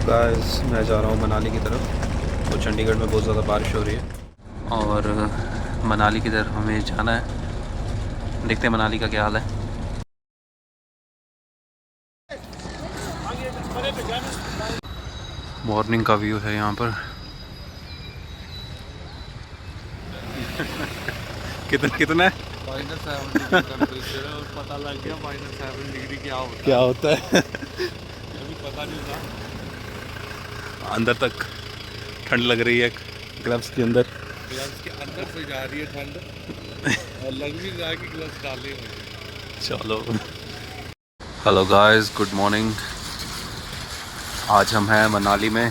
Guys मैं जा रहा हूँ मनाली की तरफ। तो चंडीगढ़ में बहुत ज़्यादा बारिश हो रही है और मनाली की तरफ हमें जाना है। देखते हैं मनाली का क्या हाल है। मॉर्निंग का व्यू है यहाँ पर। कितना है? -7 टेम्परेचर है और पता लग गया -7 डिग्री क्या होता है? अभी पता नहीं था। अंदर तक ठंड लग रही है, ग्लव्स के अंदर। ग्लव्स के अंदर से जा रही है ठंड और लग भी रहा है कि ग्लव्स डाले हुए। चलो। Hello guys, good morning. आज हम हैं मनाली में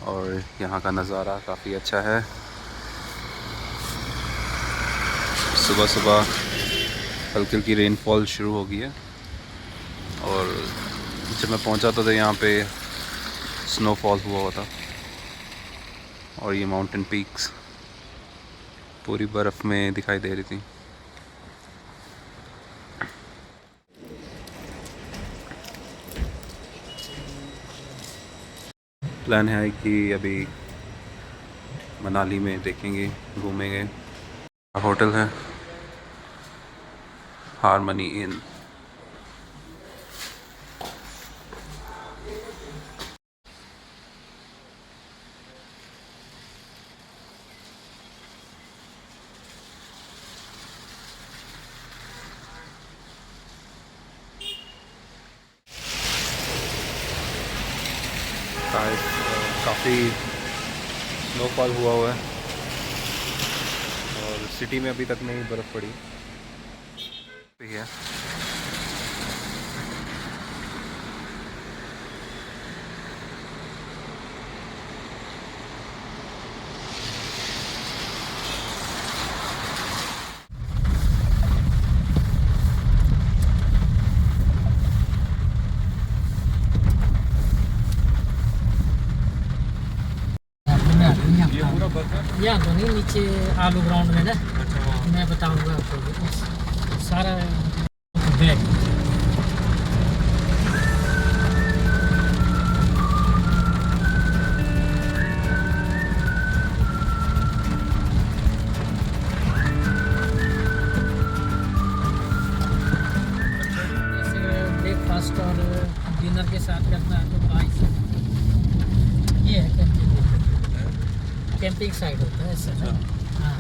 और यहाँ का नज़ारा काफ़ी अच्छा है। सुबह सुबह हल्की हल्की रेनफॉल शुरू हो गई है और जब मैं पहुँचा तो यहाँ पे स्नोफॉल हुआ था और ये माउंटेन पीक्स पूरी बर्फ़ में दिखाई दे रही थी। प्लान है कि अभी मनाली में देखेंगे, घूमेंगे। होटल है हारमनी इन। काफ़ी स्नोफॉल हुआ है और सिटी में अभी तक नहीं बर्फ़ पड़ी है। यहाँ तो नहीं, नीचे आलू ग्राउंड में ना। मैं बताऊंगा आपको सारा बैग। ब्रेकफास्ट और डिनर के साथ करना है तो प्राइस ये है। कैंपिंग साइड होता है ऐसा। हाँ,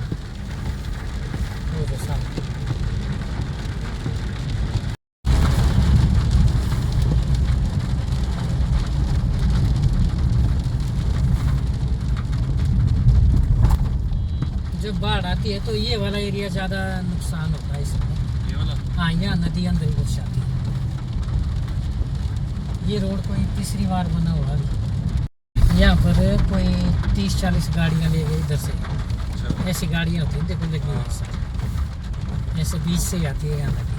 वो तो सामने। जब बाढ़ आती है तो ये वाला एरिया ज़्यादा नुकसान होता है इसमें। ये वाला? हाँ, यहाँ नदी अंदर ही घुस जाती है। ये रोड कोई तीसरी बार बना हुआ है। यहाँ पर कोई 30-40 गाड़ियाँ ले गई इधर से। ऐसी गाड़ियाँ होती हैं, देखो लगी हुई ऐसे बीच से ही आती है यहाँ नदी।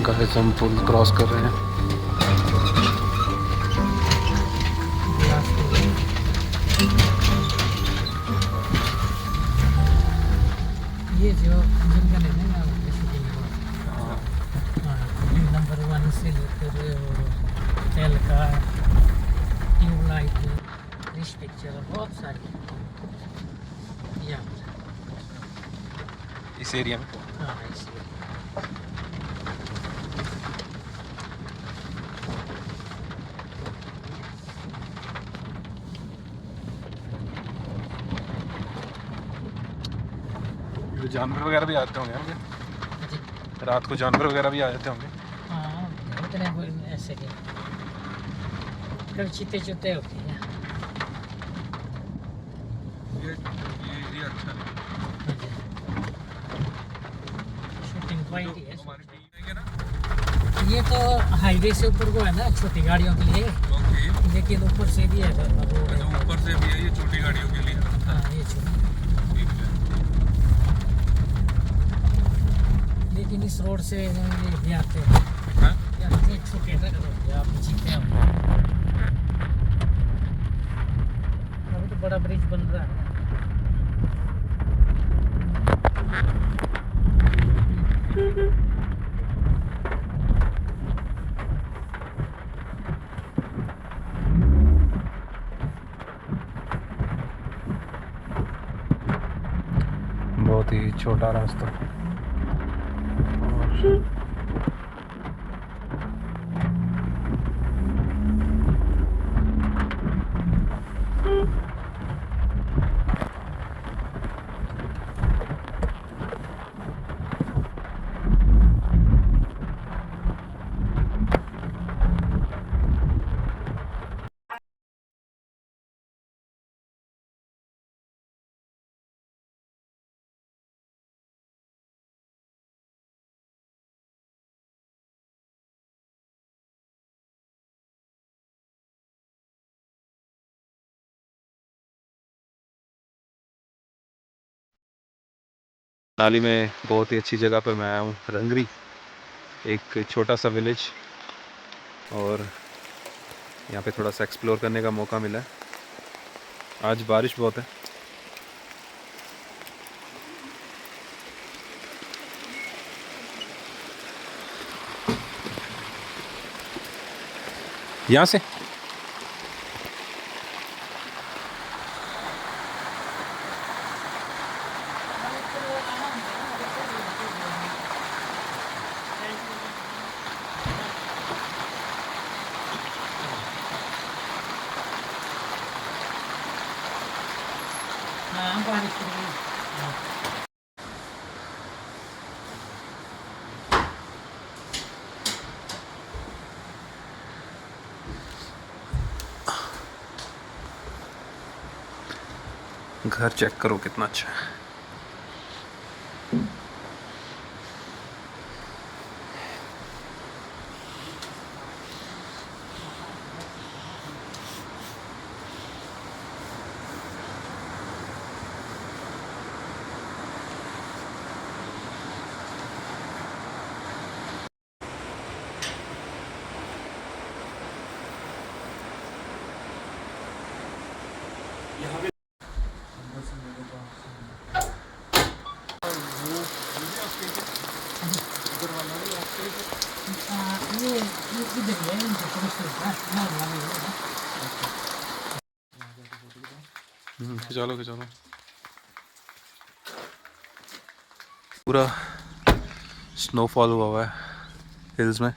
गाइस हम पुल क्रॉस कर रहे हैं। ये जो जंगल है ना नंबर 1 से लेकर तेल का ट्यूबलाइट रिस्ट्रिक्चर बहुत सारी यहाँ इस एरिया में। हाँ, इसलिए जानवर वगैरह भी आते होंगे रात को, जानवर वगैरह भी आ जाते होंगे। हाँ, इतने ऐसे के कभी चीते चुते होते हैं। ये अच्छा है। हाँ, शूटिंग पॉइंट ही है। हमारी टीम है ना। ये तो हाईवे से ऊपर को है ना, छोटी गाड़ियों के लिए, ओके। लेकिन ऊपर से भी है रोड अच्छा, है। ऊपर से भी है, ये छोटी गाड़ियों के लिए। हाँ, ये छोटी, ठीक है। लेकिन इस रोड से ये भी आते हैं, हाँ? ये छोटे ट्रक रोड है, आप जीते हैं। अभी तो बड़ा ब्रिज बन रहा है। बहुत ही छोटा रास्ता। और मनाली में बहुत ही अच्छी जगह पर मैं आया हूँ, रंगरी, एक छोटा सा विलेज। और यहाँ पे थोड़ा सा एक्सप्लोर करने का मौका मिला है। आज बारिश बहुत है। यहाँ से हाँ, बारिश हो रही है। घर चेक करो कितना अच्छा है। ये इधर ही है, इनके पड़ोस में है, मोड़ वाले है। खिंचा लो खिंचा लो। पूरा स्नोफॉल हुआ है हिल्स में।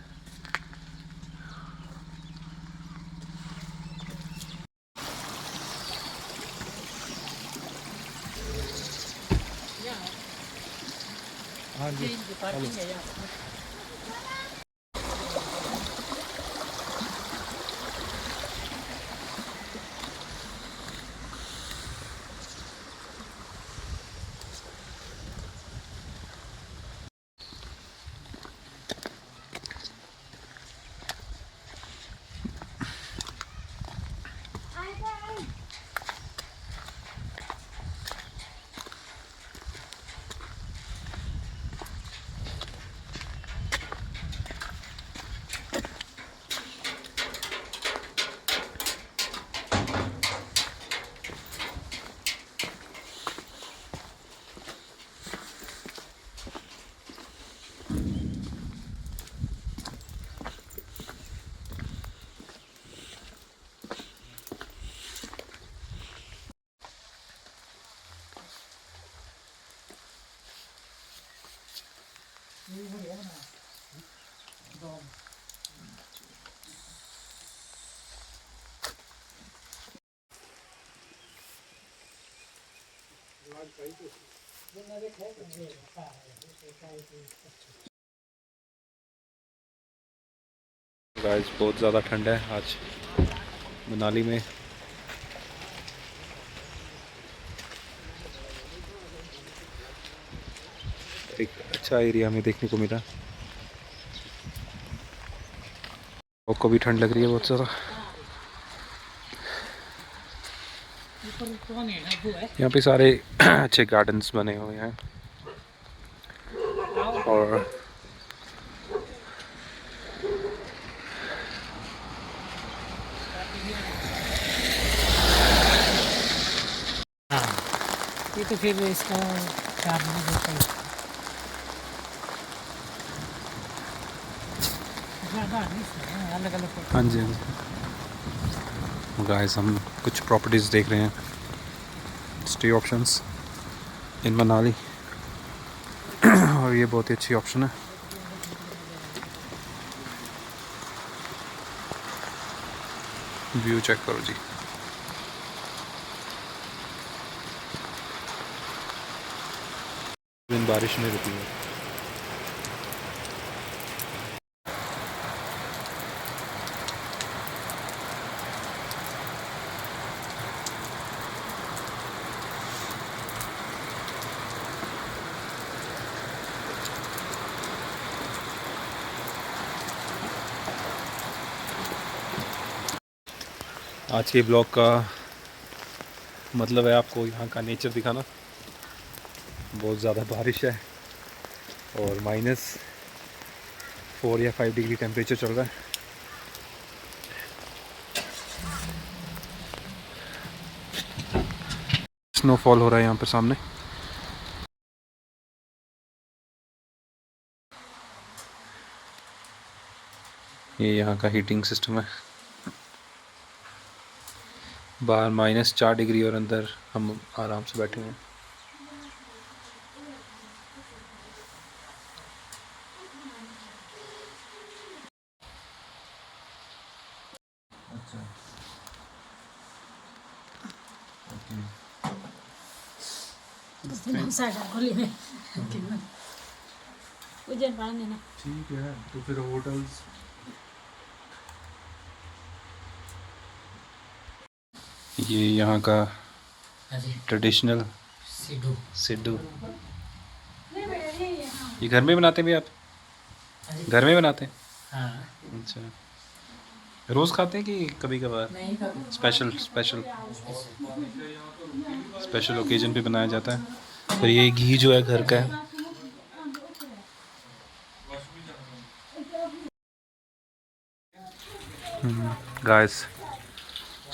हाँ जी। ये इनकी पार्किंग है यहाँ पर। गाइस बहुत ज़्यादा ठंड है आज मनाली में। एक अच्छा एरिया में देखने को मिला। को भी ठंड लग रही है बहुत ज़्यादा। ऊपर कौन है ना वो है। यहाँ पे सारे अच्छे गार्डन्स बने हुए हैं और हाँ ये तो फिर इसका चार्ज भी देता ही ज़्यादा नहीं, अलग अलग। हाँ जी हाँ जी गाइस, हम कुछ प्रॉपर्टीज़ देख रहे हैं, स्टे ऑप्शंस इन मनाली और ये बहुत ही अच्छी ऑप्शन है। व्यू चेक करो जी। बारिश नहीं रुकी है। आज के ब्लॉग का मतलब है आपको यहाँ का नेचर दिखाना। बहुत ज़्यादा बारिश है और -4 या 5 डिग्री टेम्परेचर चल रहा है। स्नोफॉल हो रहा है यहाँ पर सामने। ये यहाँ का हीटिंग सिस्टम है। बाहर -4 डिग्री और अंदर हम आराम से बैठे हैं। ठीक है, तो फिर होटल्स ये यहाँ का ट्रेडिशनल सिड्डू। ये घर में बनाते भी आप? घर में बनाते हैं? हाँ। अच्छा, रोज़ खाते हैं कि कभी कभार? स्पेशल ओकेजन पे बनाया जाता है। और ये घी जो है घर का है। गाइस,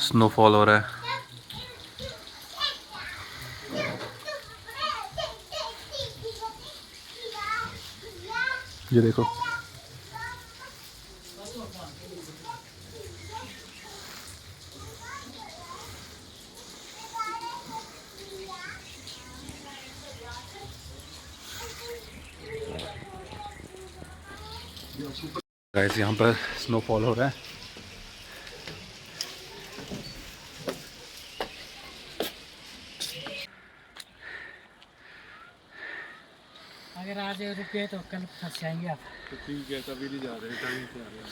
स्नोफॉल हो रहा है। ये देखो, गाइस यहाँ पर स्नोफॉल हो रहा है। अगर आज रुके तो कल फंस जाएंगे आप। तो ठीक है, कभी नहीं जा रहे, टाइम से आ रहे हैं।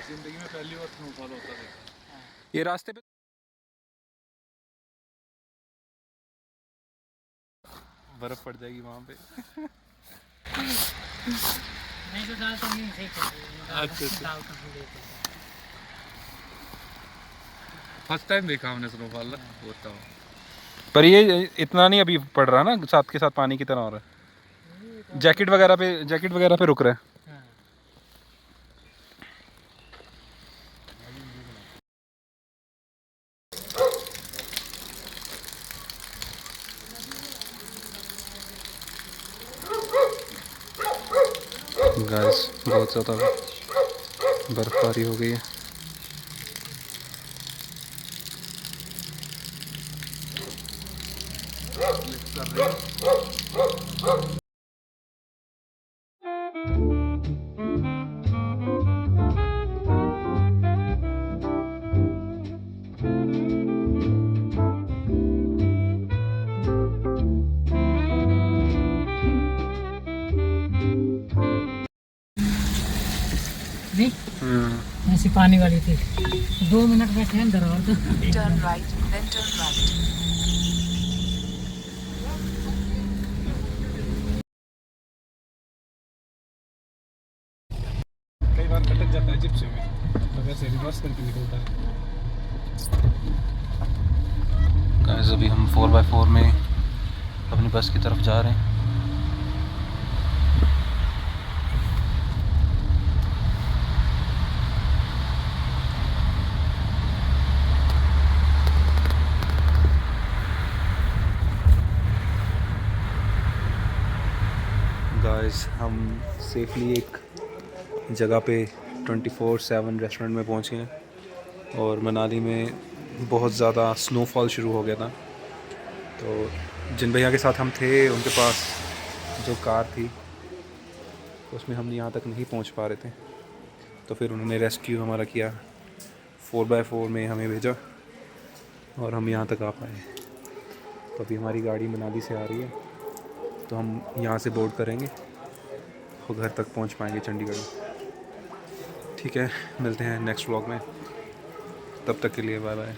जिंदगी में पहली बार स्नोफॉल होता है। ये रास्ते पे बर्फ पड़ जाएगी वहाँ पे। नहीं तो डालता नहीं, ठीक है। अच्छा। डालता हूँ, देता हूँ। फर्स्ट टाइम देखा हमने स्नोफॉल ना, होता हूँ। पर ये इतना नहीं अभी पड़ रहा ना, साथ के साथ पानी की तरह हो रहा है। जैकेट वगैरह पे रुक रहा है। हाँ। गाइस, बहुत ज़्यादा बर्फबारी हो गई है। नहीं ऐसी पानी वाली थी। 2 मिनट बैठे अंदर और तो Turn right, then turn right. बार कटक जाता है जिप्सी में, तो वैसे रिवर्स करके निकलता है। गाइस अभी हम 4x4 में अपनी बस की तरफ जा रहे हैं। गाइस हम सेफली एक जगह पे 24/7 रेस्टोरेंट में पहुंचे हैं और मनाली में बहुत ज़्यादा स्नोफॉल शुरू हो गया था। तो जिन भैया के साथ हम थे उनके पास जो कार थी उसमें हम यहाँ तक नहीं पहुँच पा रहे थे, तो फिर उन्होंने रेस्क्यू हमारा किया, 4x4 में हमें भेजा और हम यहाँ तक आ पाए। तो अभी हमारी गाड़ी मनाली से आ रही है, तो हम यहाँ से बोर्ड करेंगे और घर तक पहुँच पाएंगे चंडीगढ़ में। ठीक है, मिलते हैं नेक्स्ट व्लॉग में, तब तक के लिए बाय बाय।